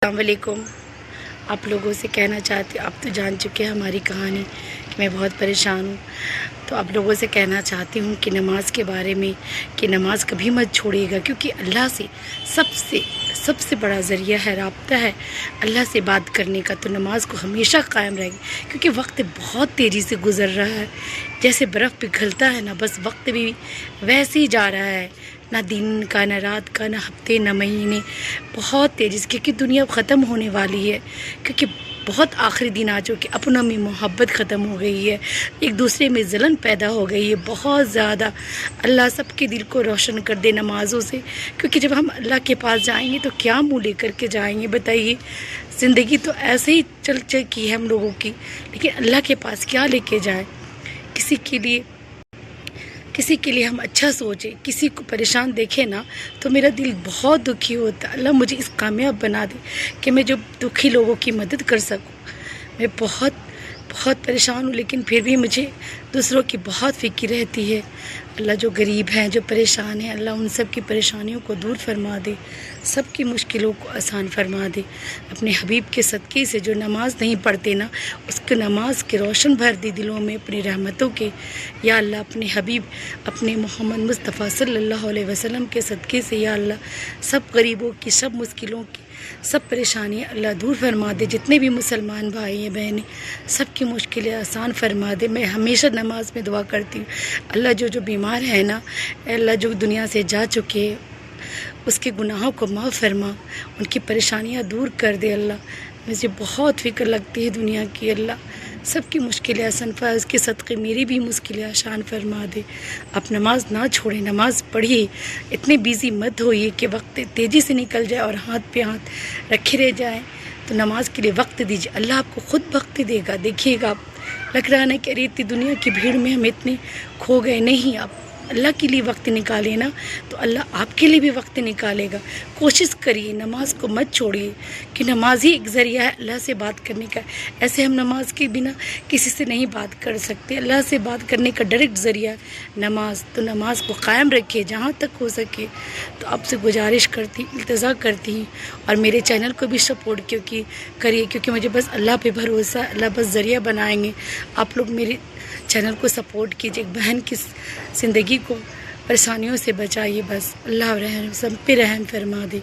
السلام علیکم۔ آپ لوگوں سے کہنا چاہتی ہوں، آپ تو جان چکے ہیں ہماری کہانی کہ میں بہت پریشان ہوں، تو آپ لوگوں سے کہنا چاہتی ہوں کہ نماز کے بارے میں کہ نماز کبھی مت چھوڑیے گا، کیونکہ اللہ سے سب سے بڑا ذریعہ ہے، رابطہ ہے اللہ سے بات کرنے کا، تو نماز کو ہمیشہ قائم رہے گی، کیونکہ وقت بہت تیزی سے گزر رہا ہے، جیسے برف پگھلتا ہے نا، بس وقت بھی ویسے ہی جا رہا ہے، نہ دن کا نہ رات کا نہ ہفتے نہ مہینے، بہت تیزی سے، کیونکہ دنیا ختم ہونے والی ہے، کیونکہ بہت آخری دن آ چکے، اپنوں میں محبت ختم ہو گئی ہے، ایک دوسرے میں جلن پیدا ہو گئی ہے بہت زیادہ۔ اللہ سب کے دل کو روشن کر دے نمازوں سے، کیونکہ جب ہم اللہ کے پاس جائیں گے تو کیا منہ لے کر کے جائیں گے بتائیے؟ زندگی تو ایسے ہی چل کی ہے ہم لوگوں کی، لیکن اللہ کے پاس کیا لے کے جائیں؟ کسی کے لیے ہم اچھا سوچیں، کسی کو پریشان دیکھیں نا تو میرا دل بہت دکھی ہوتا ہے۔ اللہ مجھے اس کامیاب بنا دے کہ میں جو دکھی لوگوں کی مدد کر سکوں۔ میں بہت پریشان ہوں، لیکن پھر بھی مجھے دوسروں کی بہت فکر رہتی ہے۔ اللہ جو غریب ہیں، جو پریشان ہیں، اللہ ان سب کی پریشانیوں کو دور فرما دے، سب کی مشکلوں کو آسان فرما دے۔ اپنے حبیب کے صدقے سے جو نماز نہیں پڑھتے نا، اس کے نماز کے روشن بھر دے دلوں میں اپنی رحمتوں کے۔ یا اللہ اپنے حبیب اپنے محمد مصطفیٰ صلی اللہ علیہ وسلم کے صدقے سے یا اللہ سب غریبوں کی، سب مشکلوں کی، سب پریشانیاں اللہ دور فرما دے۔ جتنے بھی مسلمان بھائی ہیں بہنیں، سب کی مشکلیں آسان فرما دے۔ میں ہمیشہ نماز میں دعا کرتی ہوں، اللہ جو بیمار ہے نا، اللہ جو دنیا سے جا چکے، اس کے گناہوں کو معاف فرما، ان کی پریشانیاں دور کر دے۔ اللہ مجھے بہت فکر لگتی ہے دنیا کی، اللہ سب کی مشکلیں آسان فرما، اس کے صدقے میری بھی مشکلیں آسان فرما دے۔ آپ نماز نہ چھوڑیں، نماز پڑھیے، اتنے بیزی مت ہوئیے کہ وقت تیزی سے نکل جائے اور ہاتھ پہ ہاتھ رکھے رہ جائیں، تو نماز کے لیے وقت دیجیے، اللہ آپ کو خود وقت دے گا۔ دیکھیے گا، آپ لگ رہا نا کہ ارے اتنی دنیا کی بھیڑ میں ہم اتنے کھو گئے، نہیں، آپ اللہ کے لیے وقت نکالے نا تو اللہ آپ کے لیے بھی وقت نکالے گا۔ کوشش کریے، نماز کو مت چھوڑیے، کہ نماز ہی ایک ذریعہ ہے اللہ سے بات کرنے کا۔ ایسے ہم نماز کے بنا کسی سے نہیں بات کر سکتے، اللہ سے بات کرنے کا ڈائریکٹ ذریعہ نماز، تو نماز کو قائم رکھیے جہاں تک ہو سکے۔ تو آپ سے گزارش کرتی، التجا کرتی ہوں، اور میرے چینل کو بھی سپورٹ کریے، کیونکہ مجھے بس اللہ پہ بھروسہ ہے، اللہ بس ذریعہ بنائیں گے۔ آپ لوگ میرے چینل کو سپورٹ کیجیے، ایک بہن کی زندگی کو پریشانیوں سے بچائیے، بس اللہ رحم سب پہ رحم فرما دے۔